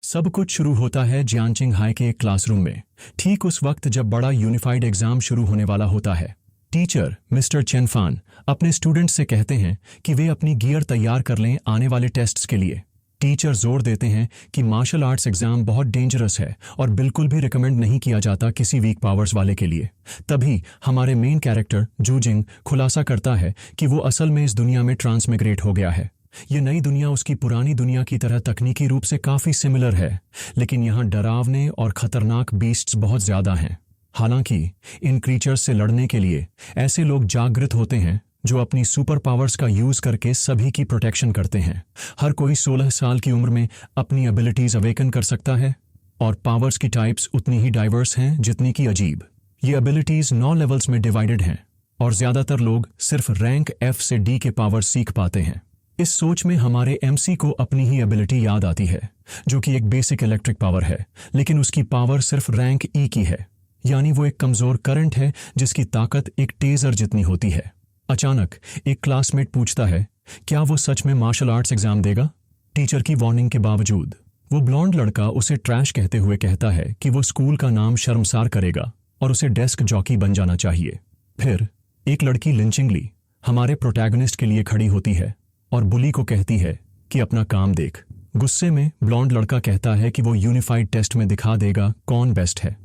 सब कुछ शुरू होता है जियांचिंग हाई के एक क्लासरूम में, ठीक उस वक्त जब बड़ा यूनिफाइड एग्जाम शुरू होने वाला होता है। टीचर मिस्टर चेनफान अपने स्टूडेंट्स से कहते हैं कि वे अपनी गियर तैयार कर लें आने वाले टेस्ट्स के लिए। टिचर जोर देते हैं कि मार्शल आर्ट्स एग्जाम बहुत डेंजरस है और बिल्कुल भी रिकमेंड नहीं किया जाता किसी वीक पावर्स वाले के लिए। तभी हमारे मेन कैरेक्टर जूजिंग खुलासा करता है कि वो असल में इस दुनिया में ट्रांसमिग्रेट हो गया है। ये नई दुनिया उसकी पुरानी दुनिया की तरह तकनीकी रूप से काफी सिमिलर है, लेकिन यहाँ डरावने और खतरनाक बीस्ट्स बहुत ज्यादा हैं। हालांकि इन क्रीचर्स से लड़ने के लिए ऐसे लोग जागृत होते हैं जो अपनी सुपर पावर्स का यूज करके सभी की प्रोटेक्शन करते हैं। हर कोई 16 साल की उम्र में अपनी एबिलिटीज अवेकन कर सकता है और पावर्स की टाइप्स उतनी ही डाइवर्स हैं जितनी की अजीब। ये एबिलिटीज 9 लेवल्स में डिवाइडेड हैं और ज्यादातर लोग सिर्फ रैंक F से D के पावर सीख पाते हैं। इस सोच में हमारे MC को अपनी ही एबिलिटी याद आती है, जो कि एक बेसिक इलेक्ट्रिक पावर है, लेकिन उसकी पावर सिर्फ रैंक E की है, यानी वो एक कमजोर करंट है जिसकी ताकत एक टेजर जितनी होती है। अचानक एक क्लासमेट पूछता है, क्या वो सच में मार्शल आर्ट्स एग्जाम देगा? टीचर की वार्निंग के बावजूद वो ब्लॉन्ड लड़का उसे ट्रैश कहते हुए कहता है कि वो स्कूल का नाम शर्मसार करेगा और उसे डेस्क जॉकी बन जाना चाहिए। फिर एक लड़की लिंचिंगली हमारे प्रोटैगनिस्ट के लिए खड़ी होती है और बुली को कहती है कि अपना काम देख। गुस्से में ब्लॉन्ड लड़का कहता है कि वो यूनिफाइड टेस्ट में दिखा देगा कौन बेस्ट है।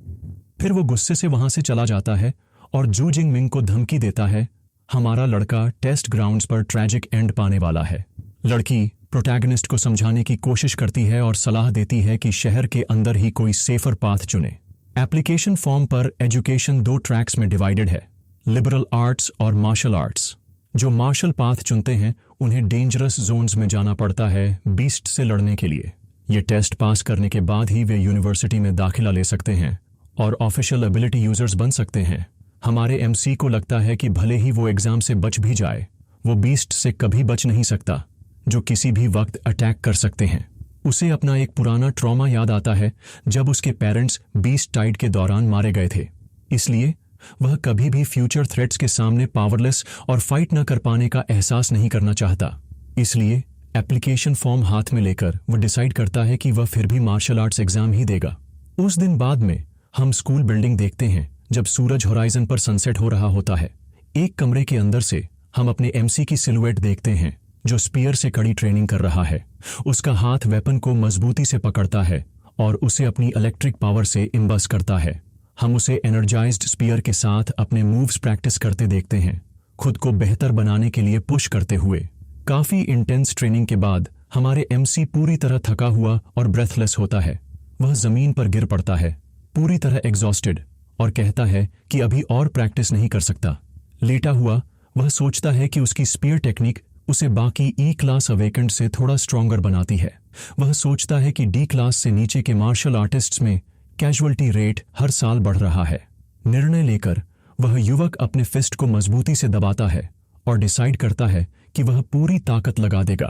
फिर वो गुस्से से वहां से चला जाता है और जू जिंग मिंग को धमकी देता है, हमारा लड़का टेस्ट ग्राउंड्स पर ट्रैजिक एंड पाने वाला है। लड़की प्रोटैगनिस्ट को समझाने की कोशिश करती है और सलाह देती है कि शहर के अंदर ही कोई सेफर पाथ चुने। एप्लीकेशन फॉर्म पर एजुकेशन 2 ट्रैक्स में डिवाइडेड है, लिबरल आर्ट्स और मार्शल आर्ट्स। जो मार्शल पाथ चुनते हैं उन्हें डेंजरस जोन्स में जाना पड़ता है बीस्ट से लड़ने के लिए। ये टेस्ट पास करने के बाद ही वे यूनिवर्सिटी में दाखिला ले सकते हैं और ऑफिशियल एबिलिटी यूजर्स बन सकते हैं। हमारे MC को लगता है कि भले ही वो एग्जाम से बच भी जाए, वो बीस्ट से कभी बच नहीं सकता, जो किसी भी वक्त अटैक कर सकते हैं। उसे अपना एक पुराना ट्रॉमा याद आता है जब उसके पेरेंट्स बीस्ट टाइड के दौरान मारे गए थे। इसलिए वह कभी भी फ्यूचर थ्रेट्स के सामने पावरलेस और फाइट न कर पाने का एहसास नहीं करना चाहता। इसलिए एप्लीकेशन फॉर्म हाथ में लेकर वह डिसाइड करता है कि वह फिर भी मार्शल आर्ट्स एग्जाम ही देगा। उस दिन बाद में हम स्कूल बिल्डिंग देखते हैं जब सूरज होराइजन पर सनसेट हो रहा होता है। एक कमरे के अंदर से हम अपने MC की सिलुएट देखते हैं जो स्पीयर से कड़ी ट्रेनिंग कर रहा है। उसका हाथ वेपन को मजबूती से पकड़ता है और उसे अपनी इलेक्ट्रिक पावर से इम्बस करता है। हम उसे एनर्जाइज्ड स्पीयर के साथ अपने मूव्स प्रैक्टिस करते देखते हैं, खुद को बेहतर बनाने के लिए पुश करते हुए। काफी इंटेंस ट्रेनिंग के बाद हमारे MC पूरी तरह थका हुआ और ब्रेथलेस होता है। वह जमीन पर गिर पड़ता है, पूरी तरह एग्जॉस्टेड, और कहता है कि अभी और प्रैक्टिस नहीं कर सकता। लेटा हुआ वह सोचता है कि उसकी स्पीयर टेक्निक उसे बाकी E क्लास अवेकेंड से थोड़ा स्ट्रॉन्गर बनाती है। वह सोचता है कि D क्लास से नीचे के मार्शल आर्टिस्ट्स में कैजुअल्टी रेट हर साल बढ़ रहा है। निर्णय लेकर वह युवक अपने फिस्ट को मजबूती से दबाता है और डिसाइड करता है कि वह पूरी ताकत लगा देगा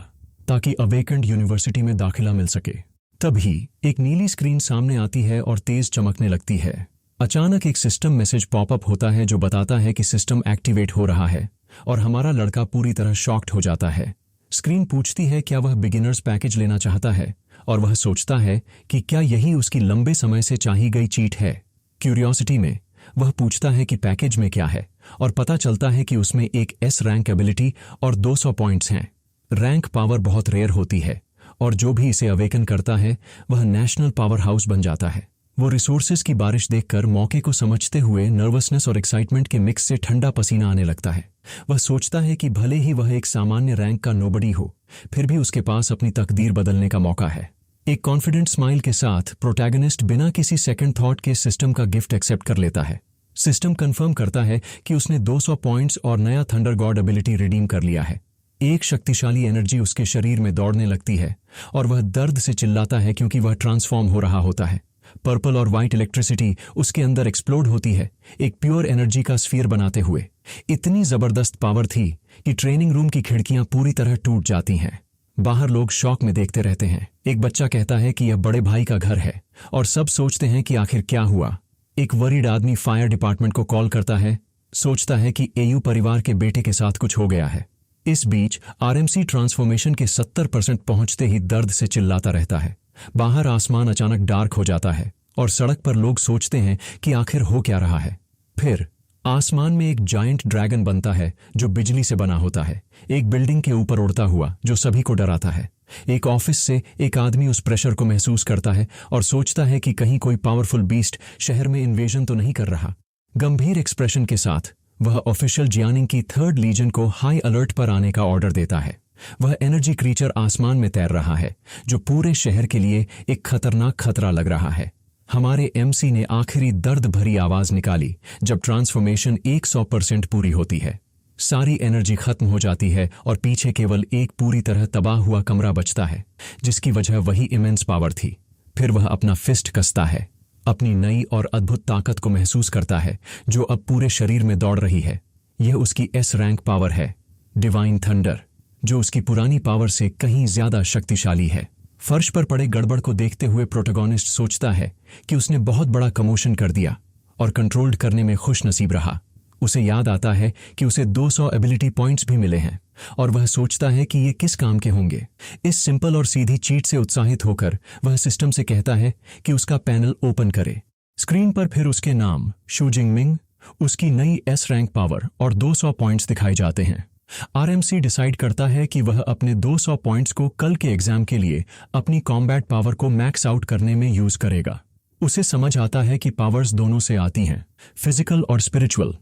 ताकि अवेकेंड यूनिवर्सिटी में दाखिला मिल सके। तभी एक नीली स्क्रीन सामने आती है और तेज चमकने लगती है। अचानक एक सिस्टम मैसेज पॉपअप होता है जो बताता है कि सिस्टम एक्टिवेट हो रहा है और हमारा लड़का पूरी तरह शॉक्ड हो जाता है। स्क्रीन पूछती है क्या वह बिगिनर्स पैकेज लेना चाहता है और वह सोचता है कि क्या यही उसकी लंबे समय से चाही गई चीट है। क्यूरियोसिटी में वह पूछता है कि पैकेज में क्या है और पता चलता है कि उसमें एक S रैंक एबिलिटी और 200 पॉइंट्स हैं। रैंक पावर बहुत रेयर होती है और जो भी इसे अवेकन करता है वह नेशनल पावर हाउस बन जाता है। वो रिसोर्सेज की बारिश देखकर मौके को समझते हुए नर्वसनेस और एक्साइटमेंट के मिक्स से ठंडा पसीना आने लगता है। वह सोचता है कि भले ही वह एक सामान्य रैंक का नोबडी हो, फिर भी उसके पास अपनी तकदीर बदलने का मौका है। एक कॉन्फिडेंट स्माइल के साथ प्रोटैगनिस्ट बिना किसी सेकंड थॉट के सिस्टम का गिफ्ट एक्सेप्ट कर लेता है। सिस्टम कंफर्म करता है कि उसने 200 पॉइंट्स और नया थंडर गॉड एबिलिटी रिडीम कर लिया है। एक शक्तिशाली एनर्जी उसके शरीर में दौड़ने लगती है और वह दर्द से चिल्लाता है क्योंकि वह ट्रांसफॉर्म हो रहा होता है। पर्पल और व्हाइट इलेक्ट्रिसिटी उसके अंदर एक्सप्लोड होती है, एक प्योर एनर्जी का स्फीयर बनाते हुए। इतनी जबरदस्त पावर थी कि ट्रेनिंग रूम की खिड़कियां पूरी तरह टूट जाती हैं। बाहर लोग शॉक में देखते रहते हैं। एक बच्चा कहता है कि यह बड़े भाई का घर है और सब सोचते हैं कि आखिर क्या हुआ। एक वरीड आदमी फायर डिपार्टमेंट को कॉल करता है, सोचता है कि AU परिवार के बेटे के साथ कुछ हो गया है। इस बीच RMC ट्रांसफॉर्मेशन के 70% पहुंचते ही दर्द से चिल्लाता रहता है। बाहर आसमान अचानक डार्क हो जाता है और सड़क पर लोग सोचते हैं कि आखिर हो क्या रहा है। फिर आसमान में एक जायंट ड्रैगन बनता है जो बिजली से बना होता है, एक बिल्डिंग के ऊपर उड़ता हुआ जो सभी को डराता है। एक ऑफिस से एक आदमी उस प्रेशर को महसूस करता है और सोचता है कि कहीं कोई पावरफुल बीस्ट शहर में इन्वेजन तो नहीं कर रहा। गंभीर एक्सप्रेशन के साथ वह ऑफिशियल जियानिंग की 3rd लीजन को हाई अलर्ट पर आने का ऑर्डर देता है। वह एनर्जी क्रीचर आसमान में तैर रहा है जो पूरे शहर के लिए एक खतरनाक खतरा लग रहा है। हमारे एमसी ने आखिरी दर्द भरी आवाज निकाली जब ट्रांसफॉर्मेशन 100% पूरी होती है। सारी एनर्जी खत्म हो जाती है और पीछे केवल एक पूरी तरह तबाह हुआ कमरा बचता है, जिसकी वजह वही इमेंस पावर थी। फिर वह अपना फिस्ट कसता है, अपनी नई और अद्भुत ताकत को महसूस करता है जो अब पूरे शरीर में दौड़ रही है। यह उसकी एस रैंक पावर है, डिवाइन थंडर, जो उसकी पुरानी पावर से कहीं ज्यादा शक्तिशाली है। फर्श पर पड़े गड़बड़ को देखते हुए प्रोटोगोनिस्ट सोचता है कि उसने बहुत बड़ा कमोशन कर दिया और कंट्रोल्ड करने में खुश नसीब रहा। उसे याद आता है कि उसे 200 एबिलिटी पॉइंट्स भी मिले हैं और वह सोचता है कि ये किस काम के होंगे। इस सिंपल और सीधी चीट से उत्साहित होकर वह सिस्टम से कहता है कि उसका पैनल ओपन करे। स्क्रीन पर फिर उसके नाम शू जिंगमिंग, उसकी नई एस रैंक पावर और 200 पॉइंट्स दिखाए जाते हैं। आरएमसी डिसाइड करता है कि वह अपने 200 पॉइंट्स को कल के एग्जाम के लिए अपनी कॉम्बैट पावर को मैक्स आउट करने में यूज करेगा। उसे समझ आता है कि पावर्स दोनों से आती हैं, फिजिकल और स्पिरिचुअल।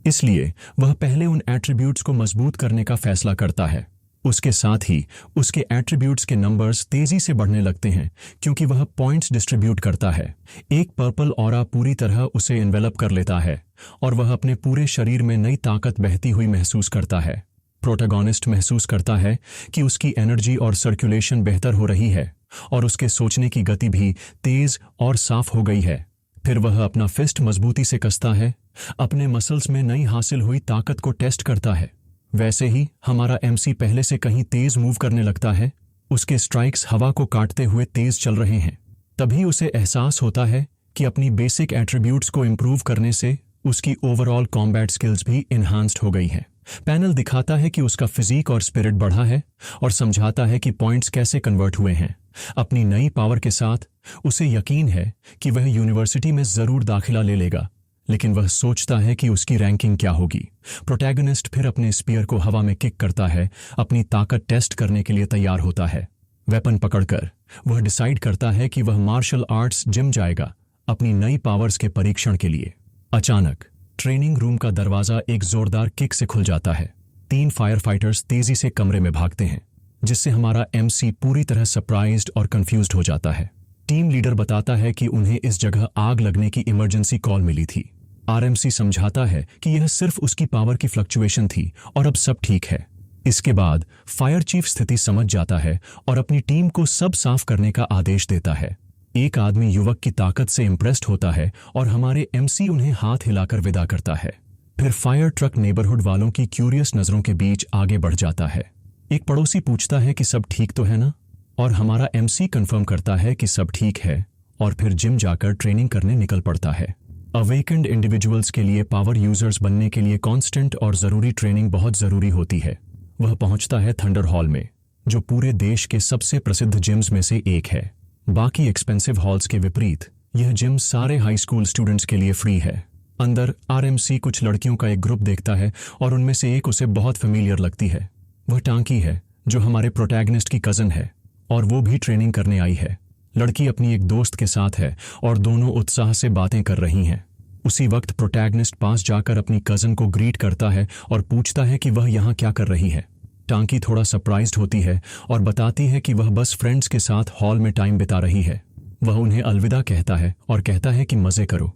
इसलिए वह पहले उन एट्रीब्यूट्स को मजबूत करने का फैसला करता है। उसके साथ ही उसके एट्रीब्यूट्स के नंबर्स तेजी से बढ़ने लगते हैं क्योंकि वह पॉइंट्स डिस्ट्रीब्यूट करता है। एक पर्पल ऑरा पूरी तरह उसे इन्वेलप कर लेता है और वह अपने पूरे शरीर में नई ताकत बहती हुई महसूस करता है। प्रोटोगोनिस्ट महसूस करता है कि उसकी एनर्जी और सर्कुलेशन बेहतर हो रही है और उसके सोचने की गति भी तेज और साफ हो गई है। फिर वह अपना फिस्ट मजबूती से कसता है, अपने मसल्स में नई हासिल हुई ताकत को टेस्ट करता है। वैसे ही हमारा एमसी पहले से कहीं तेज मूव करने लगता है। उसके स्ट्राइक्स हवा को काटते हुए तेज चल रहे हैं। तभी उसे एहसास होता है कि अपनी बेसिक एट्रीब्यूट्स को इम्प्रूव करने से उसकी ओवरऑल कॉम्बैट स्किल्स भी इन्हांस्ड हो गई हैं। पैनल दिखाता है कि उसका फिजिक और स्पिरिट बढ़ा है और समझाता है कि पॉइंट्स कैसे कन्वर्ट हुए हैं। अपनी नई पावर के साथ उसे यकीन है कि वह यूनिवर्सिटी में जरूर दाखिला ले लेगा, लेकिन वह सोचता है कि उसकी रैंकिंग क्या होगी। प्रोटैगनिस्ट फिर अपने स्पीयर को हवा में किक करता है, अपनी ताकत टेस्ट करने के लिए तैयार होता है। वेपन पकड़कर वह डिसाइड करता है कि वह मार्शल आर्ट्स जिम जाएगा अपनी नई पावर्स के परीक्षण के लिए। अचानक ट्रेनिंग रूम का दरवाजा एक जोरदार किक से खुल जाता है। 3 फायर फाइटर्स तेजी से कमरे में भागते हैं, जिससे हमारा एमसी पूरी तरह सरप्राइज्ड और कंफ्यूज्ड हो जाता है। टीम लीडर बताता है कि उन्हें इस जगह आग लगने की इमरजेंसी कॉल मिली थी। आरएमसी समझाता है कि यह सिर्फ उसकी पावर की फ्लक्चुएशन थी और अब सब ठीक है। इसके बाद फायर चीफ स्थिति समझ जाता है और अपनी टीम को सब साफ करने का आदेश देता है। एक आदमी युवक की ताकत से इंप्रेस्ड होता है और हमारे एमसी उन्हें हाथ हिलाकर विदा करता है। फिर फायर ट्रक नेबरहुड वालों की क्यूरियस नजरों के बीच आगे बढ़ जाता है। एक पड़ोसी पूछता है कि सब ठीक तो है ना, और हमारा एमसी कंफर्म करता है कि सब ठीक है और फिर जिम जाकर ट्रेनिंग करने निकल पड़ता है। अवेकेंड इंडिविजुअल्स के लिए पावर यूजर्स बनने के लिए कांस्टेंट और जरूरी ट्रेनिंग बहुत जरूरी होती है। वह पहुंचता है थंडर हॉल में, जो पूरे देश के सबसे प्रसिद्ध जिम्स में से एक है। बाकी एक्सपेंसिव हॉल्स के विपरीत यह जिम सारे हाई स्कूल स्टूडेंट्स के लिए फ्री है। अंदर आरएमसी कुछ लड़कियों का एक ग्रुप देखता है और उनमें से एक उसे बहुत फेमिलियर लगती है। वह टांकी है, जो हमारे प्रोटैगनिस्ट की कजन है और वो भी ट्रेनिंग करने आई है। लड़की अपनी एक दोस्त के साथ है और दोनों उत्साह से बातें कर रही हैं। उसी वक्त प्रोटैगनिस्ट पास जाकर अपनी कजन को ग्रीट करता है और पूछता है कि वह यहाँ क्या कर रही है। टांकी थोड़ा सरप्राइज्ड होती है और बताती है कि वह बस फ्रेंड्स के साथ हॉल में टाइम बिता रही है। वह उन्हें अलविदा कहता है और कहता है कि मजे करो।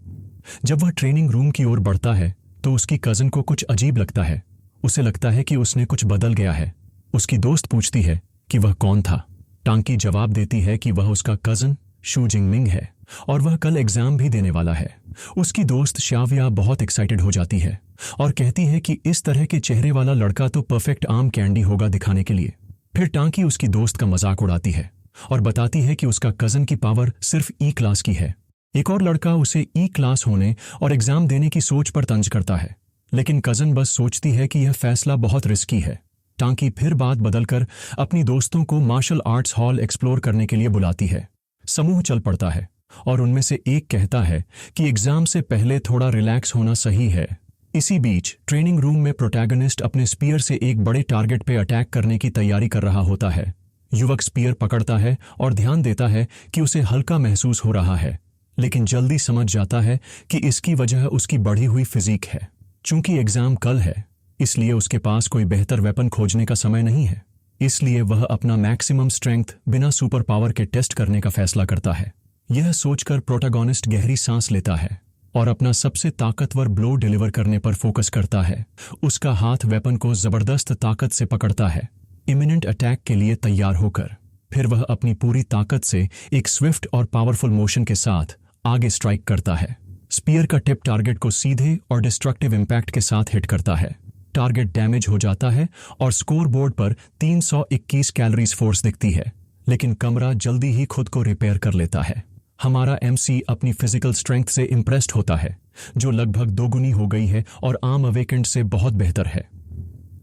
जब वह ट्रेनिंग रूम की ओर बढ़ता है तो उसकी कजन को कुछ अजीब लगता है। उसे लगता है कि उसने कुछ बदल गया है। उसकी दोस्त पूछती है कि वह कौन था। टांकी जवाब देती है कि वह उसका कजन शू जिंगमिंग है और वह कल एग्जाम भी देने वाला है। उसकी दोस्त शाविया बहुत एक्साइटेड हो जाती है और कहती है कि इस तरह के चेहरे वाला लड़का तो परफेक्ट आम कैंडी होगा दिखाने के लिए। फिर टांकी उसकी दोस्त का मजाक उड़ाती है और बताती है कि उसका कजन की पावर सिर्फ ई क्लास की है। एक और लड़का उसे ई क्लास होने और एग्जाम देने की सोच पर तंज करता है, लेकिन कजन बस सोचती है कि यह फैसला बहुत रिस्की है। टांकी फिर बात बदलकर अपनी दोस्तों को मार्शल आर्ट्स हॉल एक्सप्लोर करने के लिए बुलाती है। समूह चल पड़ता है और उनमें से एक कहता है कि एग्जाम से पहले थोड़ा रिलैक्स होना सही है। इसी बीच ट्रेनिंग रूम में प्रोटैगनिस्ट अपने स्पीयर से एक बड़े टारगेट पे अटैक करने की तैयारी कर रहा होता है। युवक स्पीयर पकड़ता है और ध्यान देता है कि उसे हल्का महसूस हो रहा है, लेकिन जल्दी समझ जाता है कि इसकी वजह उसकी बढ़ी हुई फिजिक है। चूंकि एग्जाम कल है, इसलिए उसके पास कोई बेहतर वेपन खोजने का समय नहीं है। इसलिए वह अपना मैक्सिमम स्ट्रेंथ बिना सुपर पावर के टेस्ट करने का फैसला करता है। यह सोचकर प्रोटैगनिस्ट गहरी सांस लेता है और अपना सबसे ताकतवर ब्लो डिलीवर करने पर फोकस करता है। उसका हाथ वेपन को जबरदस्त ताकत से पकड़ता है, इमिनेंट अटैक के लिए तैयार होकर। फिर वह अपनी पूरी ताकत से एक स्विफ्ट और पावरफुल मोशन के साथ आगे स्ट्राइक करता है। स्पीयर का टिप टारगेट को सीधे और डिस्ट्रक्टिव इम्पैक्ट के साथ हिट करता है। टारगेट डैमेज हो जाता है और स्कोर बोर्ड पर 321 कैलोरीज फोर्स दिखती है, लेकिन कमरा जल्दी ही खुद को रिपेयर कर लेता है। हमारा एमसी अपनी फिजिकल स्ट्रेंथ से इम्प्रेस्ड होता है, जो लगभग दोगुनी हो गई है और आम अवेकेंड से बहुत बेहतर है।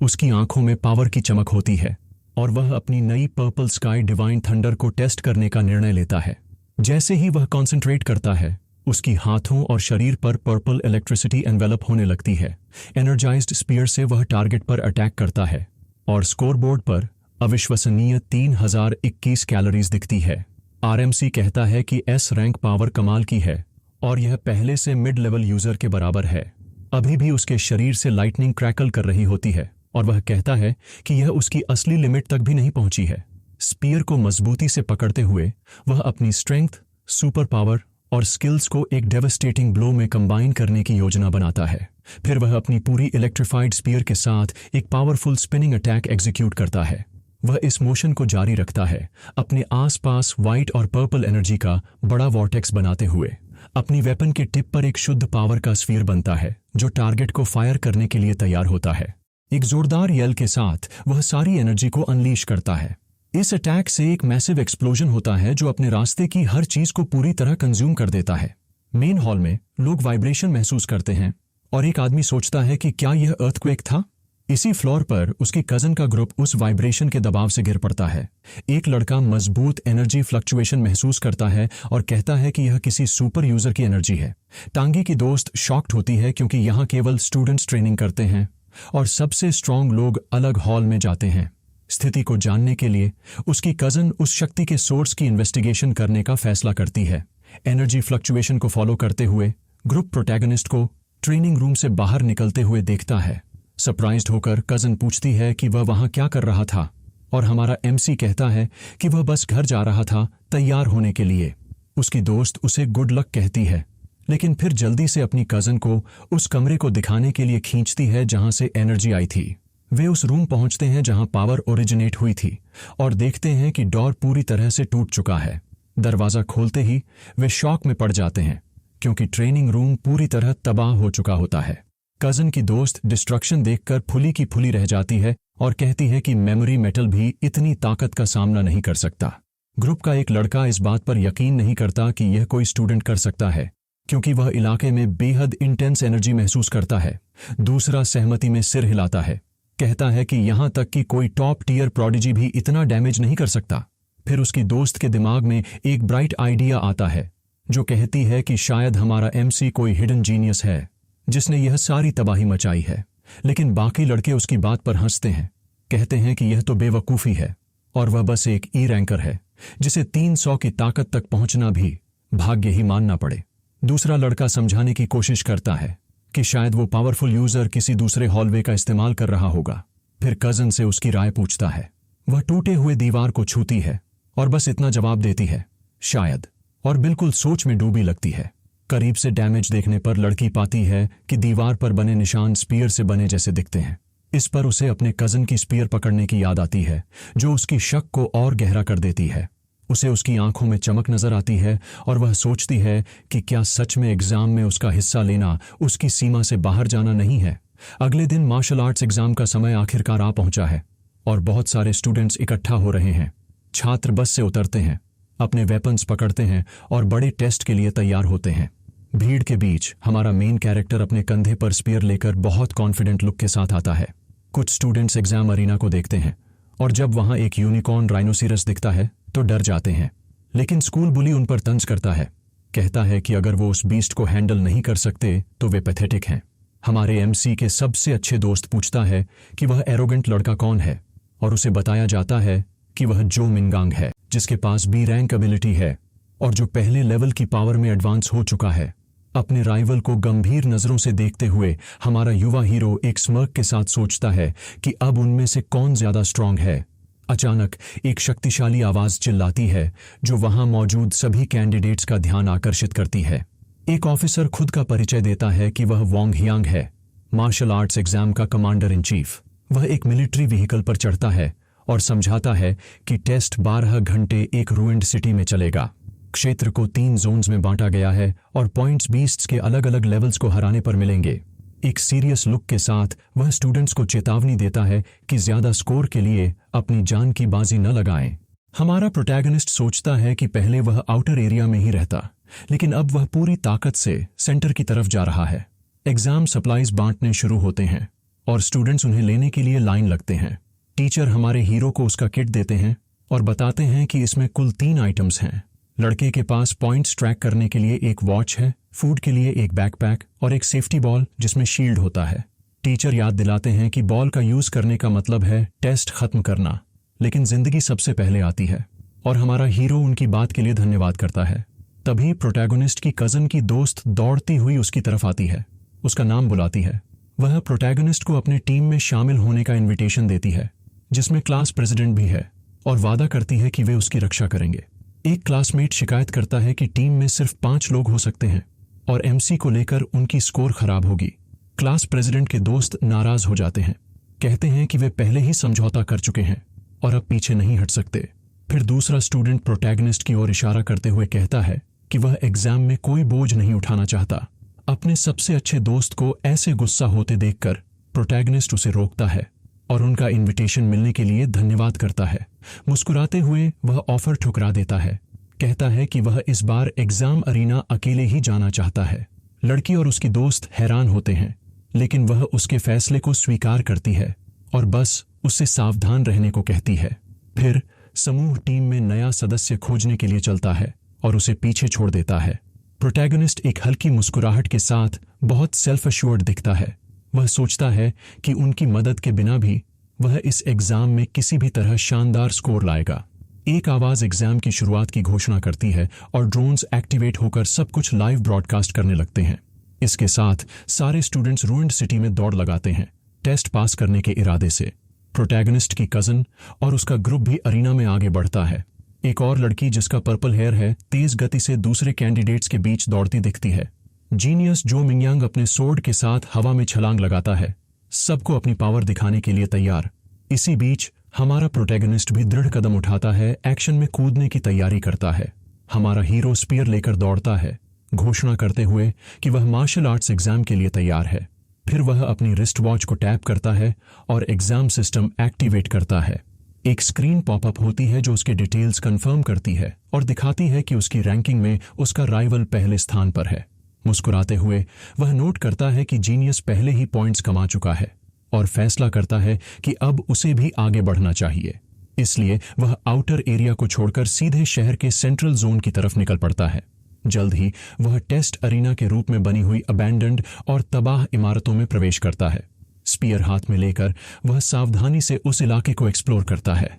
उसकी आंखों में पावर की चमक होती है और वह अपनी नई पर्पल स्काई डिवाइन थंडर को टेस्ट करने का निर्णय लेता है। जैसे ही वह कॉन्सेंट्रेट करता है, उसकी हाथों और शरीर पर पर्पल इलेक्ट्रिसिटी एनवेलप होने लगती है। एनर्जाइज्ड स्पीयर से वह टारगेट पर अटैक करता है और स्कोरबोर्ड पर अविश्वसनीय 3021 कैलोरीज दिखती है। आरएमसी कहता है कि एस रैंक पावर कमाल की है और यह पहले से मिड लेवल यूजर के बराबर है। अभी भी उसके शरीर से लाइटनिंग क्रैकल कर रही होती है और वह कहता है कि यह उसकी असली लिमिट तक भी नहीं पहुंची है। स्पीयर को मजबूती से पकड़ते हुए वह अपनी स्ट्रेंथ, सुपर पावर और स्किल्स को एक डेवस्टेटिंग ब्लो में कंबाइन करने की योजना बनाता है। फिर वह अपनी पूरी इलेक्ट्रिफाइड स्पीयर के साथ एक पावरफुल स्पिनिंग अटैक एग्जीक्यूट करता है। वह इस मोशन को जारी रखता है, अपने आसपास व्हाइट और पर्पल एनर्जी का बड़ा वॉर्टेक्स बनाते हुए। अपनी वेपन के टिप पर एक शुद्ध पावर का स्फीयर बनता है, जो टारगेट को फायर करने के लिए तैयार होता है। एक जोरदार येल के साथ वह सारी एनर्जी को अनलीश करता है। इस अटैक से एक मैसिव एक्सप्लोजन होता है जो अपने रास्ते की हर चीज को पूरी तरह कंज्यूम कर देता है। मेन हॉल में लोग वाइब्रेशन महसूस करते हैं और एक आदमी सोचता है कि क्या यह अर्थक्वेक था। इसी फ्लोर पर उसकी कजन का ग्रुप उस वाइब्रेशन के दबाव से गिर पड़ता है। एक लड़का मजबूत एनर्जी फ्लक्चुएशन महसूस करता है और कहता है कि यह किसी सुपर यूजर की एनर्जी है। टांगी की दोस्त शॉक्ड होती है क्योंकि यहाँ केवल स्टूडेंट्स ट्रेनिंग करते हैं और सबसे स्ट्रांग लोग अलग हॉल में जाते हैं। स्थिति को जानने के लिए उसकी कजन उस शक्ति के सोर्स की इन्वेस्टिगेशन करने का फैसला करती है। एनर्जी फ्लक्चुएशन को फॉलो करते हुए ग्रुप प्रोटैगनिस्ट को ट्रेनिंग रूम से बाहर निकलते हुए देखता है। सरप्राइज्ड होकर कजन पूछती है कि वह वहां क्या कर रहा था और हमारा एमसी कहता है कि वह बस घर जा रहा था तैयार होने के लिए। उसकी दोस्त उसे गुड लक कहती है, लेकिन फिर जल्दी से अपनी कजन को उस कमरे को दिखाने के लिए खींचती है जहां से एनर्जी आई थी। वे उस रूम पहुंचते हैं जहां पावर ओरिजिनेट हुई थी और देखते हैं कि डोर पूरी तरह से टूट चुका है। दरवाजा खोलते ही वे शॉक में पड़ जाते हैं क्योंकि ट्रेनिंग रूम पूरी तरह तबाह हो चुका होता है। कजन की दोस्त डिस्ट्रक्शन देखकर फुली की फुली रह जाती है और कहती है कि मेमोरी मेटल भी इतनी ताकत का सामना नहीं कर सकता। ग्रुप का एक लड़का इस बात पर यकीन नहीं करता कि यह कोई स्टूडेंट कर सकता है, क्योंकि वह इलाके में बेहद इंटेंस एनर्जी महसूस करता है। दूसरा सहमति में सिर हिलाता है, कहता है कि यहां तक कि कोई टॉप टीयर प्रोडिजी भी इतना डैमेज नहीं कर सकता। फिर उसकी दोस्त के दिमाग में एक ब्राइट आइडिया आता है जो कहती है कि शायद हमारा एमसी कोई हिडन जीनियस है जिसने यह सारी तबाही मचाई है। लेकिन बाकी लड़के उसकी बात पर हंसते हैं, कहते हैं कि यह तो बेवकूफ़ी है और वह बस एक ई रैंकर है जिसे 300 की ताकत तक पहुंचना भी भाग्य ही मानना पड़े। दूसरा लड़का समझाने की कोशिश करता है कि शायद वो पावरफुल यूजर किसी दूसरे हॉलवे का इस्तेमाल कर रहा होगा। फिर कजन से उसकी राय पूछता है। वह टूटे हुए दीवार को छूती है और बस इतना जवाब देती है, शायद, और बिल्कुल सोच में डूबी लगती है। करीब से डैमेज देखने पर लड़की पाती है कि दीवार पर बने निशान स्पीयर से बने जैसे दिखते हैं। इस पर उसे अपने कजन की स्पीयर पकड़ने की याद आती है, जो उसकी शक को और गहरा कर देती है। उसे उसकी आंखों में चमक नजर आती है और वह सोचती है कि क्या सच में एग्जाम में उसका हिस्सा लेना उसकी सीमा से बाहर जाना नहीं है। अगले दिन मार्शल आर्ट्स एग्जाम का समय आखिरकार आ पहुंचा है और बहुत सारे स्टूडेंट्स इकट्ठा हो रहे हैं। छात्र बस से उतरते हैं, अपने वेपन्स पकड़ते हैं और बड़े टेस्ट के लिए तैयार होते हैं। भीड़ के बीच हमारा मेन कैरेक्टर अपने कंधे पर स्पीयर लेकर बहुत कॉन्फिडेंट लुक के साथ आता है। कुछ स्टूडेंट्स एग्जाम अरीना को देखते हैं और जब वहां एक यूनिकॉर्न राइनोसिरस दिखता है तो डर जाते हैं, लेकिन स्कूल बुली उन पर तंज करता है, कहता है कि अगर वो उस बीस्ट को हैंडल नहीं कर सकते तो वे पैथेटिक हैं। हमारे एमसी के सबसे अच्छे दोस्त पूछता है कि वह एरोगेंट लड़का कौन है, और उसे बताया जाता है कि वह जो मिंगांग है, जिसके पास बी रैंक एबिलिटी है और जो पहले लेवल की पावर में एडवांस हो चुका है। अपने राइवल को गंभीर नजरों से देखते हुए हमारा युवा हीरो एक स्मर्क के साथ सोचता है कि अब उनमें से कौन ज्यादा स्ट्रांग है। अचानक एक शक्तिशाली आवाज चिल्लाती है जो वहां मौजूद सभी कैंडिडेट्स का ध्यान आकर्षित करती है। एक ऑफिसर खुद का परिचय देता है कि वह वोंग हियांग है, मार्शल आर्ट्स एग्जाम का कमांडर इन चीफ। वह एक मिलिट्री व्हीकल पर चढ़ता है और समझाता है कि टेस्ट 12 घंटे एक रूइंड सिटी में चलेगा। क्षेत्र को 3 जोन्स में बांटा गया है और पॉइंट्स बीस्ट्स के अलग अलग लेवल्स को हराने पर मिलेंगे। एक सीरियस लुक के साथ वह स्टूडेंट्स को चेतावनी देता है कि ज्यादा स्कोर के लिए अपनी जान की बाजी न लगाएं। हमारा प्रोटैगनिस्ट सोचता है कि पहले वह आउटर एरिया में ही रहता, लेकिन अब वह पूरी ताकत से सेंटर की तरफ जा रहा है। एग्जाम सप्लाईज बांटने शुरू होते हैं और स्टूडेंट्स उन्हें लेने के लिए लाइन लगते हैं। टीचर हमारे हीरो को उसका किट देते हैं और बताते हैं कि इसमें कुल 3 आइटम्स हैं। लड़के के पास पॉइंट्स ट्रैक करने के लिए एक वॉच है, फूड के लिए एक बैकपैक और एक सेफ्टी बॉल जिसमें शील्ड होता है। टीचर याद दिलाते हैं कि बॉल का यूज करने का मतलब है टेस्ट खत्म करना, लेकिन जिंदगी सबसे पहले आती है। और हमारा हीरो उनकी बात के लिए धन्यवाद करता है। तभी प्रोटैगनिस्ट की कजन की दोस्त दौड़ती हुई उसकी तरफ आती है, उसका नाम बुलाती है। वह प्रोटैगनिस्ट को अपने टीम में शामिल होने का इन्विटेशन देती है, जिसमें क्लास प्रेसिडेंट भी है, और वादा करती है कि वे उसकी रक्षा करेंगे। एक क्लासमेट शिकायत करता है कि टीम में सिर्फ 5 लोग हो सकते हैं और एमसी को लेकर उनकी स्कोर खराब होगी। क्लास प्रेसिडेंट के दोस्त नाराज हो जाते हैं, कहते हैं कि वे पहले ही समझौता कर चुके हैं और अब पीछे नहीं हट सकते। फिर दूसरा स्टूडेंट प्रोटैगनिस्ट की ओर इशारा करते हुए कहता है कि वह एग्जाम में कोई बोझ नहीं उठाना चाहता। अपने सबसे अच्छे दोस्त को ऐसे गुस्सा होते देखकर प्रोटैगनिस्ट उसे रोकता है और उनका इनविटेशन मिलने के लिए धन्यवाद करता है। मुस्कुराते हुए वह ऑफर ठुकरा देता है, कहता है कि वह इस बार एग्जाम अरीना अकेले ही जाना चाहता है। लड़की और उसकी दोस्त हैरान होते हैं, लेकिन वह उसके फैसले को स्वीकार करती है और बस उससे सावधान रहने को कहती है। फिर समूह टीम में नया सदस्य खोजने के लिए चलता है और उसे पीछे छोड़ देता है। प्रोटैगनिस्ट एक हल्की मुस्कुराहट के साथ बहुत सेल्फ अश्योर्ड दिखता है। वह सोचता है कि उनकी मदद के बिना भी वह इस एग्जाम में किसी भी तरह शानदार स्कोर लाएगा। एक आवाज एग्जाम की शुरुआत की घोषणा करती है और ड्रोन्स एक्टिवेट होकर सब कुछ लाइव ब्रॉडकास्ट करने लगते हैं। इसके साथ सारे स्टूडेंट्स रूइंड सिटी में दौड़ लगाते हैं, टेस्ट पास करने के इरादे से। प्रोटैगनिस्ट की कजन और उसका ग्रुप भी अरीना में आगे बढ़ता है। एक और लड़की जिसका पर्पल हेयर है तेज गति से दूसरे कैंडिडेट्स के बीच दौड़ती दिखती है। जीनियस जो मिंगयांग अपने सोर्ड के साथ हवा में छलांग लगाता है, सबको अपनी पावर दिखाने के लिए तैयार। इसी बीच हमारा प्रोटैगनिस्ट भी दृढ़ कदम उठाता है, एक्शन में कूदने की तैयारी करता है। हमारा हीरो स्पीयर लेकर दौड़ता है, घोषणा करते हुए कि वह मार्शल आर्ट्स एग्जाम के लिए तैयार है। फिर वह अपनी रिस्ट वॉच को टैप करता है और एग्जाम सिस्टम एक्टिवेट करता है। एक स्क्रीन पॉपअप होती है जो उसके डिटेल्स कंफर्म करती है और दिखाती है कि उसकी रैंकिंग में उसका राइवल पहले स्थान पर है। मुस्कुराते हुए वह नोट करता है कि जीनियस पहले ही पॉइंट्स कमा चुका है और फैसला करता है कि अब उसे भी आगे बढ़ना चाहिए। इसलिए वह आउटर एरिया को छोड़कर सीधे शहर के सेंट्रल जोन की तरफ निकल पड़ता है। जल्द ही वह टेस्ट अरीना के रूप में बनी हुई अबैंडन्ड और तबाह इमारतों में प्रवेश करता है। स्पीयर हाथ में लेकर वह सावधानी से उस इलाके को एक्सप्लोर करता है,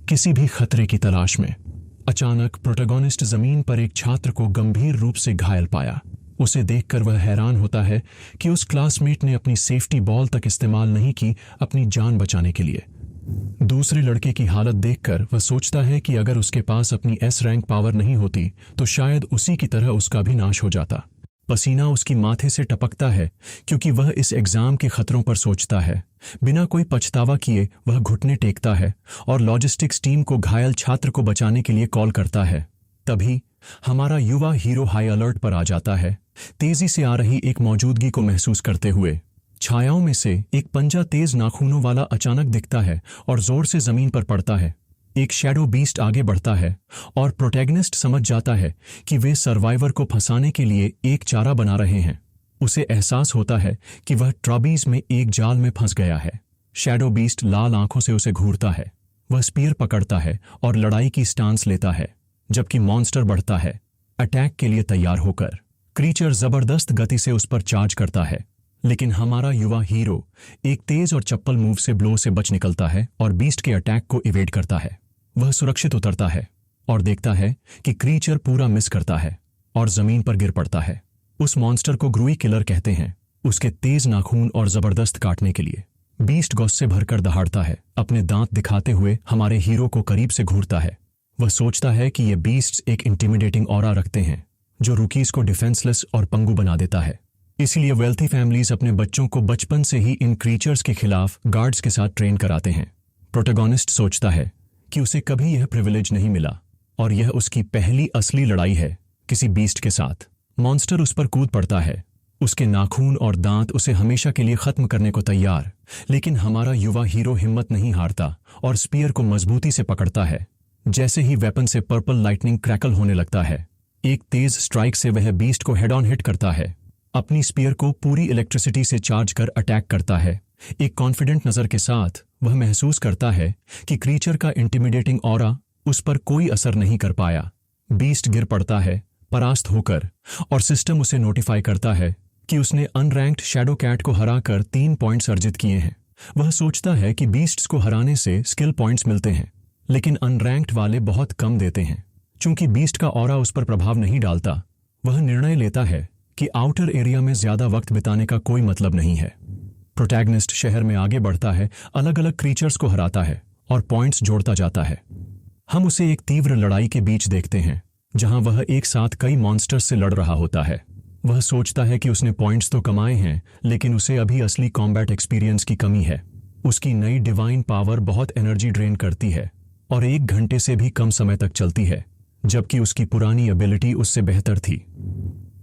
किसी भी खतरे की तलाश में। अचानक प्रोटैगनिस्ट जमीन पर एक छात्र को गंभीर रूप से घायल पाया। उसे देखकर वह हैरान होता है कि उस क्लासमेट ने अपनी सेफ्टी बॉल तक इस्तेमाल नहीं की अपनी जान बचाने के लिए। दूसरे लड़के की हालत देखकर वह सोचता है कि अगर उसके पास अपनी एस रैंक पावर नहीं होती तो शायद उसी की तरह उसका भी नाश हो जाता। पसीना उसकी माथे से टपकता है क्योंकि वह इस एग्जाम के खतरों पर सोचता है। बिना कोई पछतावा किए वह घुटने टेकता है और लॉजिस्टिक्स टीम को घायल छात्र को बचाने के लिए कॉल करता है। तभी हमारा युवा हीरो हाई अलर्ट पर आ जाता है, तेजी से आ रही एक मौजूदगी को महसूस करते हुए। छायाओं में से एक पंजा तेज नाखूनों वाला अचानक दिखता है और जोर से जमीन पर पड़ता है। एक शैडो बीस्ट आगे बढ़ता है और प्रोटैगनिस्ट समझ जाता है कि वे सर्वाइवर को फंसाने के लिए एक चारा बना रहे हैं। उसे एहसास होता है कि वह ट्रॉबीज में एक जाल में फंस गया है। शैडो बीस्ट लाल आंखों से उसे घूरता है। वह स्पीयर पकड़ता है और लड़ाई की स्टांस लेता है। जबकि मॉन्स्टर बढ़ता है, अटैक के लिए तैयार होकर। क्रीचर जबरदस्त गति से उस पर चार्ज करता है, लेकिन हमारा युवा हीरो एक तेज और चप्पल मूव से ब्लो से बच निकलता है और बीस्ट के अटैक को इवेड करता है। वह सुरक्षित उतरता है और देखता है कि क्रीचर पूरा मिस करता है और जमीन पर गिर पड़ता है। उस मॉन्स्टर को ग्रूई किलर कहते हैं, उसके तेज नाखून और जबरदस्त काटने के लिए। बीस्ट गुस्से भरकर दहाड़ता है, अपने दांत दिखाते हुए हमारे हीरो को करीब से घूरता है। वह सोचता है कि ये बीस्ट्स एक इंटिमिडेटिंग ऑरा रखते हैं जो रूकीज को डिफेंसलेस और पंगु बना देता है। इसीलिए वेल्थी फैमिलीज अपने बच्चों को बचपन से ही इन क्रीचर्स के खिलाफ गार्ड्स के साथ ट्रेन कराते हैं। प्रोटैगोनिस्ट सोचता है कि उसे कभी यह प्रिविलेज नहीं मिला और यह उसकी पहली असली लड़ाई है किसी बीस्ट के साथ। मॉन्स्टर उस पर कूद पड़ता है, उसके नाखून और दांत उसे हमेशा के लिए खत्म करने को तैयार, लेकिन हमारा युवा हीरो हिम्मत नहीं हारता और स्पीयर को मजबूती से पकड़ता है। जैसे ही वेपन से पर्पल लाइटनिंग क्रैकल होने लगता है, एक तेज स्ट्राइक से वह बीस्ट को हेड ऑन हिट करता है। अपनी स्पीयर को पूरी इलेक्ट्रिसिटी से चार्ज कर अटैक करता है। एक कॉन्फिडेंट नजर के साथ वह महसूस करता है कि क्रीचर का इंटिमिडेटिंग ऑरा उस पर कोई असर नहीं कर पाया। बीस्ट गिर पड़ता है परास्त होकर और सिस्टम उसे नोटिफाई करता है कि उसने अनरैंक्ड शैडो कैट को हराकर 3 पॉइंट्स अर्जित किए हैं। वह सोचता है कि बीस्ट्स को हराने से स्किल पॉइंट्स मिलते हैं, लेकिन अनरैंक्ड वाले बहुत कम देते हैं। चूंकि बीस्ट का ऑरा उस पर प्रभाव नहीं डालता, वह निर्णय लेता है कि आउटर एरिया में ज्यादा वक्त बिताने का कोई मतलब नहीं है। प्रोटैगनिस्ट शहर में आगे बढ़ता है, अलग अलग क्रीचर्स को हराता है और पॉइंट्स जोड़ता जाता है। हम उसे एक तीव्र लड़ाई के बीच देखते हैं जहां वह एक साथ कई मॉन्स्टर्स से लड़ रहा होता है। वह सोचता है कि उसने पॉइंट्स तो कमाए हैं, लेकिन उसे अभी असली कॉम्बैट एक्सपीरियंस की कमी है। उसकी नई डिवाइन पावर बहुत एनर्जी ड्रेन करती है और 1 घंटे से भी कम समय तक चलती है, जबकि उसकी पुरानी एबिलिटी उससे बेहतर थी।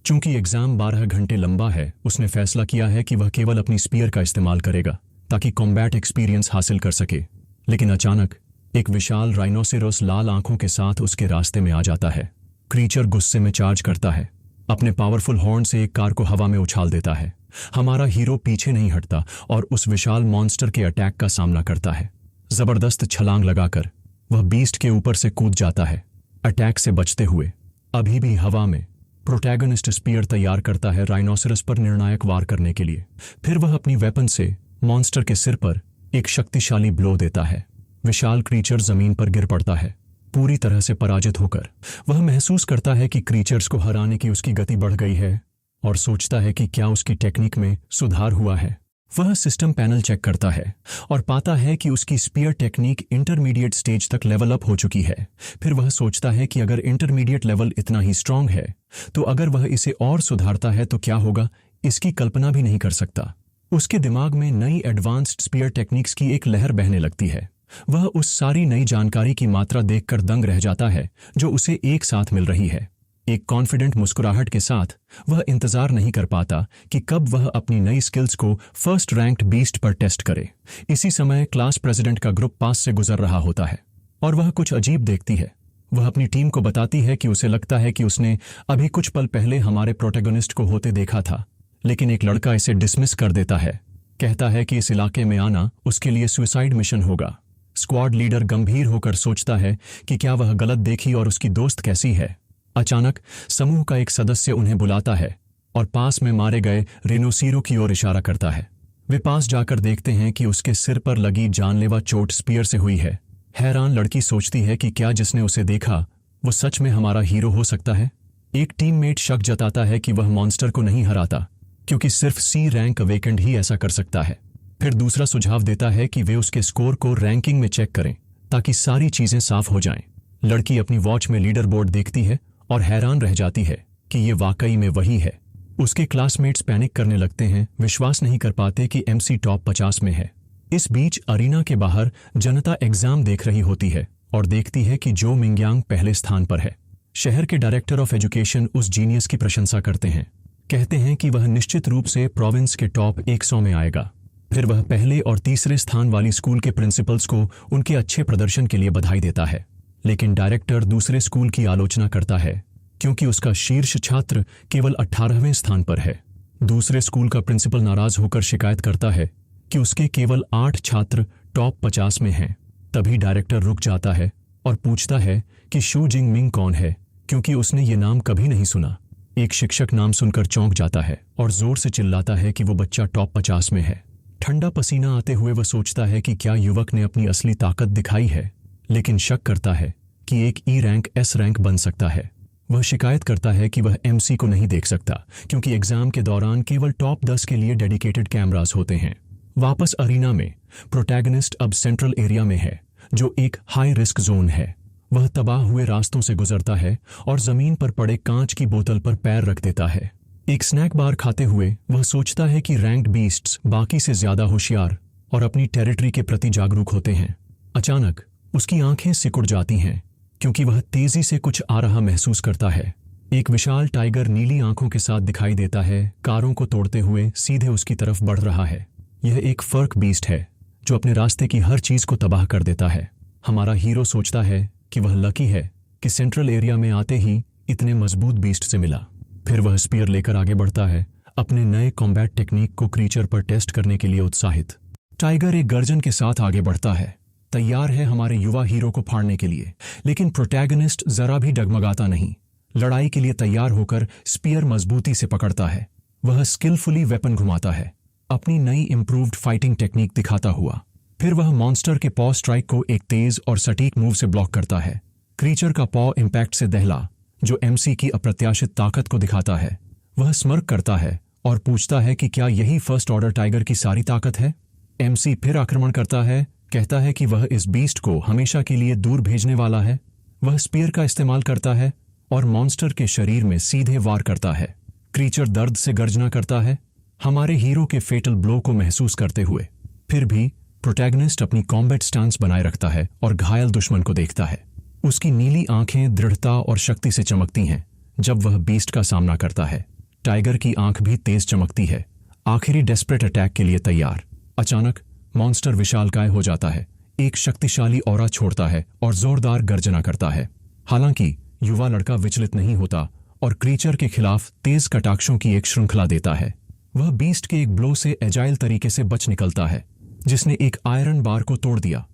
चूंकि एग्जाम 12 घंटे लंबा है, उसने फैसला किया है कि वह केवल अपनी स्पीयर का इस्तेमाल करेगा ताकि कॉम्बैट एक्सपीरियंस हासिल कर सके। लेकिन अचानक एक विशाल राइनोसेरोस लाल आंखों के साथ उसके रास्ते में आ जाता है। क्रीचर गुस्से में चार्ज करता है, अपने पावरफुल हॉर्न से एक कार को हवा में उछाल देता है। हमारा हीरो पीछे नहीं हटता और उस विशाल मॉन्स्टर के अटैक का सामना करता है। जबरदस्त छलांग लगाकर वह बीस्ट के ऊपर से कूद जाता है, अटैक से बचते हुए। अभी भी हवा में प्रोटैगनिस्ट स्पीयर तैयार करता है राइनोसेरस पर निर्णायक वार करने के लिए। फिर वह अपनी वेपन से मॉन्स्टर के सिर पर एक शक्तिशाली ब्लो देता है। विशाल क्रीचर जमीन पर गिर पड़ता है, पूरी तरह से पराजित होकर। वह महसूस करता है कि क्रीचर्स को हराने की उसकी गति बढ़ गई है और सोचता है कि क्या उसकी टेक्निक में सुधार हुआ है। वह सिस्टम पैनल चेक करता है और पाता है कि उसकी स्पीयर टेक्निक इंटरमीडिएट स्टेज तक लेवल अप हो चुकी है। फिर वह सोचता है कि अगर इंटरमीडिएट लेवल इतना ही स्ट्रांग है, तो अगर वह इसे और सुधारता है तो क्या होगा, इसकी कल्पना भी नहीं कर सकता। उसके दिमाग में नई एडवांस्ड स्पीयर टेक्निक्स की एक लहर बहने लगती है। वह उस सारी नई जानकारी की मात्रा देखकर दंग रह जाता है जो उसे एक साथ मिल रही है। एक कॉन्फिडेंट मुस्कुराहट के साथ वह इंतजार नहीं कर पाता कि कब वह अपनी नई स्किल्स को फर्स्ट रैंक्ड बीस्ट पर टेस्ट करे। इसी समय क्लास प्रेसिडेंट का ग्रुप पास से गुजर रहा होता है और वह कुछ अजीब देखती है। वह अपनी टीम को बताती है कि उसे लगता है कि उसने अभी कुछ पल पहले हमारे प्रोटैगनिस्ट को होते देखा था, लेकिन एक लड़का इसे डिसमिस कर देता है। कहता है कि इस इलाके में आना उसके लिए सुसाइड मिशन होगा। स्क्वाड लीडर गंभीर होकर सोचता है कि क्या वह गलत देखी और उसकी दोस्त कैसी है। अचानक समूह का एक सदस्य उन्हें बुलाता है और पास में मारे गए रेनोसीरो की ओर इशारा करता है। वे पास जाकर देखते हैं कि उसके सिर पर लगी जानलेवा चोट स्पीयर से हुई है। हैरान लड़की सोचती है कि क्या जिसने उसे देखा वो सच में हमारा हीरो हो सकता है। एक टीममेट शक जताता है कि वह मॉन्स्टर को नहीं हराता, क्योंकि सिर्फ सी रैंक अवेकेंड ही ऐसा कर सकता है। फिर दूसरा सुझाव देता है कि वे उसके स्कोर को रैंकिंग में चेक करें ताकि सारी चीजें साफ हो जाएं। लड़की अपनी वॉच में लीडर बोर्ड देखती है और हैरान रह जाती है कि ये वाकई में वही है। उसके क्लासमेट्स पैनिक करने लगते हैं, विश्वास नहीं कर पाते कि एमसी टॉप 50 में है। इस बीच अरीना के बाहर जनता एग्जाम देख रही होती है और देखती है कि जो मिंग्यांग पहले स्थान पर है। शहर के डायरेक्टर ऑफ एजुकेशन उस जीनियस की प्रशंसा करते हैं, कहते हैं कि वह निश्चित रूप से प्रोविंस के टॉप 100 में आएगा। फिर वह पहले और तीसरे स्थान वाली स्कूल के प्रिंसिपल्स को उनके अच्छे प्रदर्शन के लिए बधाई देता है, लेकिन डायरेक्टर दूसरे स्कूल की आलोचना करता है क्योंकि उसका शीर्ष छात्र केवल 18वें स्थान पर है। दूसरे स्कूल का प्रिंसिपल नाराज होकर शिकायत करता है कि उसके केवल 8 छात्र टॉप 50 में हैं। तभी डायरेक्टर रुक जाता है और पूछता है कि शू जिंग मिंग कौन है, क्योंकि उसने ये नाम कभी नहीं सुना। एक शिक्षक नाम सुनकर चौंक जाता है और जोर से चिल्लाता है कि वो बच्चा टॉप 50 में है। ठंडा पसीना आते हुए वह सोचता है कि क्या युवक ने अपनी असली ताकत दिखाई है, लेकिन शक करता है कि एक ई रैंक एस रैंक बन सकता है। वह शिकायत करता है कि वह एमसी को नहीं देख सकता, क्योंकि एग्जाम के दौरान केवल टॉप 10 के लिए डेडिकेटेड कैमरास होते हैं। वापस अरीना में प्रोटैगनिस्ट अब सेंट्रल एरिया में है, जो एक हाई रिस्क जोन है। वह तबाह हुए रास्तों से गुजरता है और जमीन पर पड़े कांच की बोतल पर पैर रख देता है। एक स्नैक बार खाते हुए वह सोचता है कि रैंक्ड बीस्ट्स बाकी से ज्यादा होशियार और अपनी टेरिटरी के प्रति जागरूक होते हैं। अचानक उसकी आंखें सिकुड़ जाती हैं, क्योंकि वह तेजी से कुछ आ रहा महसूस करता है। एक विशाल टाइगर नीली आंखों के साथ दिखाई देता है, कारों को तोड़ते हुए सीधे उसकी तरफ बढ़ रहा है। यह एक फर्क बीस्ट है जो अपने रास्ते की हर चीज को तबाह कर देता है। हमारा हीरो सोचता है कि वह लकी है कि सेंट्रल एरिया में आते ही इतने मजबूत बीस्ट से मिला। फिर वह स्पीयर लेकर आगे बढ़ता है, अपने नए कॉम्बैट टेक्निक को क्रीचर पर टेस्ट करने के लिए उत्साहित। टाइगर एक गर्जन के साथ आगे बढ़ता है, तैयार है हमारे युवा हीरो को फाड़ने के लिए, लेकिन प्रोटैगनिस्ट जरा भी डगमगाता नहीं। लड़ाई के लिए तैयार होकर स्पीयर मजबूती से पकड़ता है। वह स्किलफुली वेपन घुमाता है, अपनी नई इंप्रूव्ड फाइटिंग टेक्निक दिखाता हुआ। फिर वह मॉन्स्टर के पॉ स्ट्राइक को एक तेज और सटीक मूव से ब्लॉक करता है। क्रीचर का पॉ इम्पैक्ट से दहला, जो एमसी की अप्रत्याशित ताकत को दिखाता है। वह स्मर्क करता है और पूछता है कि क्या यही फर्स्ट ऑर्डर टाइगर की सारी ताकत है। एमसी फिर आक्रमण करता है, कहता है कि वह इस बीस्ट को हमेशा के लिए दूर भेजने वाला है। वह स्पीयर का इस्तेमाल करता है और मॉन्स्टर के शरीर में सीधे वार करता है। क्रीचर दर्द से गर्जना करता है, हमारे हीरो के फेटल ब्लो को महसूस करते हुए। फिर भी प्रोटैगनिस्ट अपनी कॉम्बैट स्टांस बनाए रखता है और घायल दुश्मन को देखता है। उसकी नीली आंखें दृढ़ता और शक्ति से चमकती हैं जब वह बीस्ट का सामना करता है। टाइगर की आंख भी तेज चमकती है, आखिरी डेस्परेट अटैक के लिए तैयार। अचानक मॉन्स्टर विशालकाय हो जाता है, एक शक्तिशाली ऑरा छोड़ता है और जोरदार गर्जना करता है। हालांकि युवा लड़का विचलित नहीं होता और क्रीचर के खिलाफ तेज कटाक्षों की एक श्रृंखला देता है। वह बीस्ट के एक ब्लो से एजाइल तरीके से बच निकलता है, जिसने एक आयरन बार को तोड़ दिया।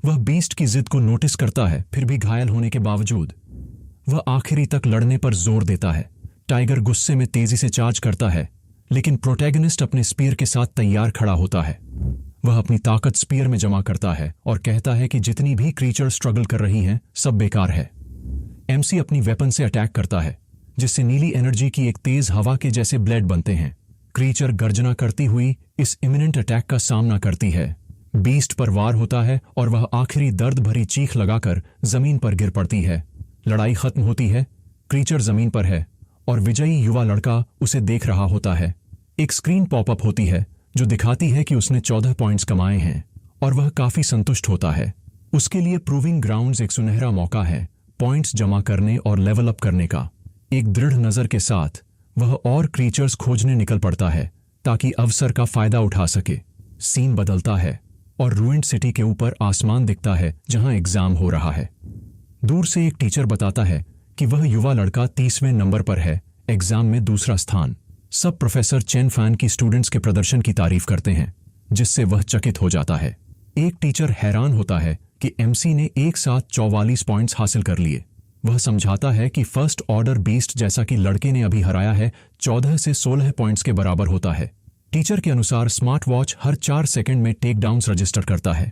वह बीस्ट की जिद को नोटिस करता है, फिर भी घायल होने के बावजूद वह आखिरी तक लड़ने पर जोर देता है। टाइगर गुस्से में तेजी से चार्ज करता है, लेकिन प्रोटैगनिस्ट अपने स्पीयर के साथ तैयार खड़ा होता है। वह अपनी ताकत स्पीयर में जमा करता है और कहता है कि जितनी भी क्रीचर स्ट्रगल कर रही हैं, सब बेकार है। एमसी अपनी वेपन से अटैक करता है, जिससे नीली एनर्जी की एक तेज हवा के जैसे ब्लेड बनते हैं। क्रीचर गर्जना करती हुई इस इमिनेंट अटैक का सामना करती है। बीस्ट पर वार होता है और वह आखिरी दर्द भरी चीख लगाकर जमीन पर गिर पड़ती है। लड़ाई खत्म होती है, क्रीचर जमीन पर है और विजयी युवा लड़का उसे देख रहा होता है। एक स्क्रीन पॉपअप होती है जो दिखाती है कि उसने 14 पॉइंट्स कमाए हैं और वह काफी संतुष्ट होता है। उसके लिए प्रूविंग ग्राउंड्स एक सुनहरा मौका है पॉइंट्स जमा करने और लेवल अप करने का। एक दृढ़ नजर के साथ वह और क्रीचर्स खोजने निकल पड़ता है ताकि अवसर का फायदा उठा सके। सीन बदलता है और रूइंड सिटी के ऊपर आसमान दिखता है जहां एग्जाम हो रहा है। दूर से एक टीचर बताता है कि वह युवा लड़का 30वें नंबर पर है, एग्जाम में दूसरा स्थान। सब प्रोफेसर चेन फैन की स्टूडेंट्स के प्रदर्शन की तारीफ करते हैं, जिससे वह चकित हो जाता है। एक टीचर हैरान होता है कि एमसी ने एक साथ 44 पॉइंट्स हासिल कर लिए। वह समझाता है कि फर्स्ट ऑर्डर बीस्ट जैसा कि लड़के ने अभी हराया है 14 से 16 पॉइंट्स के बराबर होता है। टीचर के अनुसार स्मार्ट वॉच हर 4 सेकंड में टेक डाउन्स रजिस्टर करता है।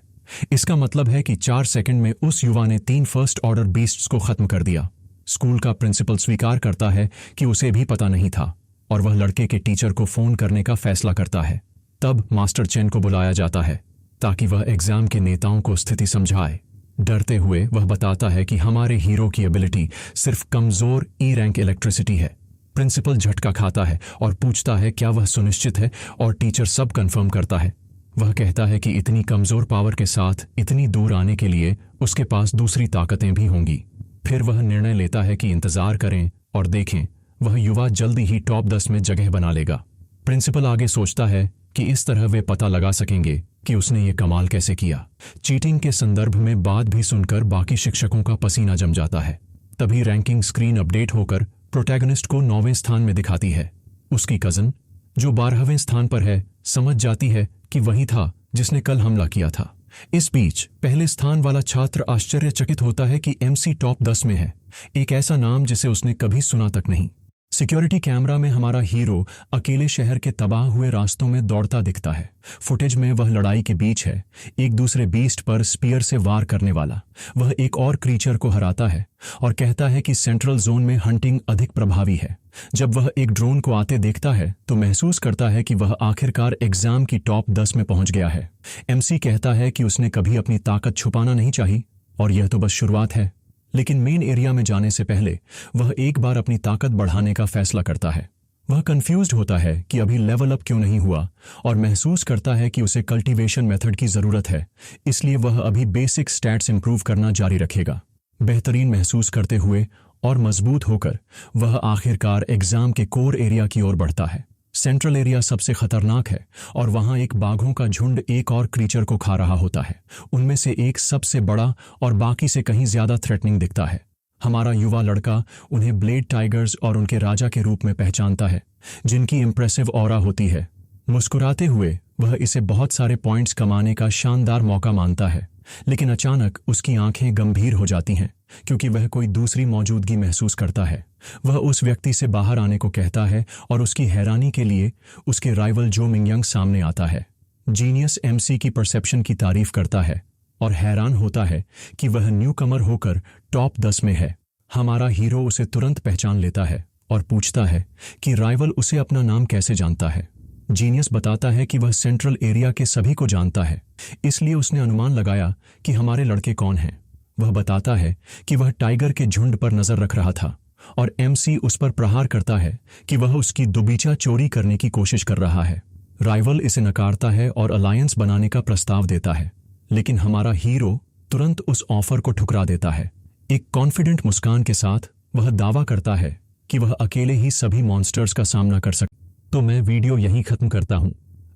इसका मतलब है कि 4 सेकंड में उस युवा ने 3 फर्स्ट ऑर्डर बीस्ट्स को खत्म कर दिया। स्कूल का प्रिंसिपल स्वीकार करता है कि उसे भी पता नहीं था और वह लड़के के टीचर को फोन करने का फैसला करता है। तब मास्टर चेन को बुलाया जाता है ताकि वह एग्जाम के नेताओं को स्थिति समझाए। डरते हुए वह बताता है कि हमारे हीरो की एबिलिटी सिर्फ कमजोर ई रैंक इलेक्ट्रिसिटी है। प्रिंसिपल झटका खाता है और पूछता है क्या वह सुनिश्चित है, और टीचर सब कंफर्म करता है। वह कहता है कि इतनी कमजोर पावर के साथ इतनी दूर आने के लिए उसके पास दूसरी ताकतें भी होंगी। फिर वह निर्णय लेता है कि इंतजार करें और देखें, वह युवा जल्दी ही टॉप 10 में जगह बना लेगा। प्रिंसिपल आगे सोचता है कि इस तरह वे पता लगा सकेंगे कि उसने ये कमाल कैसे किया। चीटिंग के संदर्भ में बात भी सुनकर बाकी शिक्षकों का पसीना जम जाता है। तभी रैंकिंग स्क्रीन अपडेट होकर प्रोटैगनिस्ट को 9वें स्थान में दिखाती है। उसकी कजन, जो 12वें स्थान पर है, समझ जाती है कि वही था जिसने कल हमला किया था। इस बीच पहले स्थान वाला छात्र आश्चर्यचकित होता है कि एमसी टॉप 10 में है, एक ऐसा नाम जिसे उसने कभी सुना तक नहीं। सिक्योरिटी कैमरा में हमारा हीरो अकेले शहर के तबाह हुए रास्तों में दौड़ता दिखता है। फुटेज में वह लड़ाई के बीच है, एक दूसरे बीस्ट पर स्पीयर से वार करने वाला। वह एक और क्रीचर को हराता है और कहता है कि सेंट्रल जोन में हंटिंग अधिक प्रभावी है। जब वह एक ड्रोन को आते देखता है तो महसूस करता है कि वह आखिरकार एग्जाम की टॉप 10 में पहुंच गया है। एमसी कहता है कि उसने कभी अपनी ताकत छुपाना नहीं चाहिए और यह तो बस शुरुआत है। लेकिन मेन एरिया में जाने से पहले वह एक बार अपनी ताकत बढ़ाने का फैसला करता है। वह कंफ्यूज्ड होता है कि अभी लेवल अप क्यों नहीं हुआ और महसूस करता है कि उसे कल्टीवेशन मेथड की जरूरत है, इसलिए वह अभी बेसिक स्टैट्स इंप्रूव करना जारी रखेगा। बेहतरीन महसूस करते हुए और मजबूत होकर वह आखिरकार एग्जाम के कोर एरिया की ओर बढ़ता है। सेंट्रल एरिया सबसे खतरनाक है और वहां एक बाघों का झुंड एक और क्रीचर को खा रहा होता है। उनमें से एक सबसे बड़ा और बाकी से कहीं ज्यादा थ्रेटनिंग दिखता है। हमारा युवा लड़का उन्हें ब्लेड टाइगर्स और उनके राजा के रूप में पहचानता है, जिनकी इंप्रेसिव ऑरा होती है। मुस्कुराते हुए वह इसे बहुत सारे पॉइंट्स कमाने का शानदार मौका मानता है, लेकिन अचानक उसकी आंखें गंभीर हो जाती हैं क्योंकि वह कोई दूसरी मौजूदगी महसूस करता है। वह उस व्यक्ति से बाहर आने को कहता है और उसकी हैरानी के लिए उसके राइवल जो मिंगयंग सामने आता है। जीनियस एमसी की परसेप्शन की तारीफ करता है और हैरान होता है कि वह न्यूकमर होकर टॉप 10 में है। हमारा हीरो उसे तुरंत पहचान लेता है और पूछता है कि राइवल उसे अपना नाम कैसे जानता है। जीनियस बताता है कि वह सेंट्रल एरिया के सभी को जानता है, इसलिए उसने अनुमान लगाया कि हमारे लड़के कौन हैं। वह बताता है कि वह टाइगर के झुंड पर नजर रख रहा था और एमसी उस पर प्रहार करता है कि वह उसकी दुबीचा चोरी करने की कोशिश कर रहा है। राइवल इसे नकारता है और अलायंस बनाने का प्रस्ताव देता है, लेकिन हमारा हीरो तुरंत उस ऑफर को ठुकरा देता है। एक कॉन्फिडेंट मुस्कान के साथ वह दावा करता है कि वह अकेले ही सभी मॉन्स्टर्स का सामना कर सकता। तो मैं वीडियो यहीं खत्म करता हूं।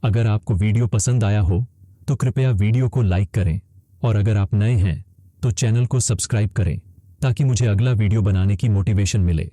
अगर आपको वीडियो पसंद आया हो तो कृपया वीडियो को लाइक करें और अगर आप नए हैं तो चैनल को सब्सक्राइब करें ताकि मुझे अगला वीडियो बनाने की मोटिवेशन मिले।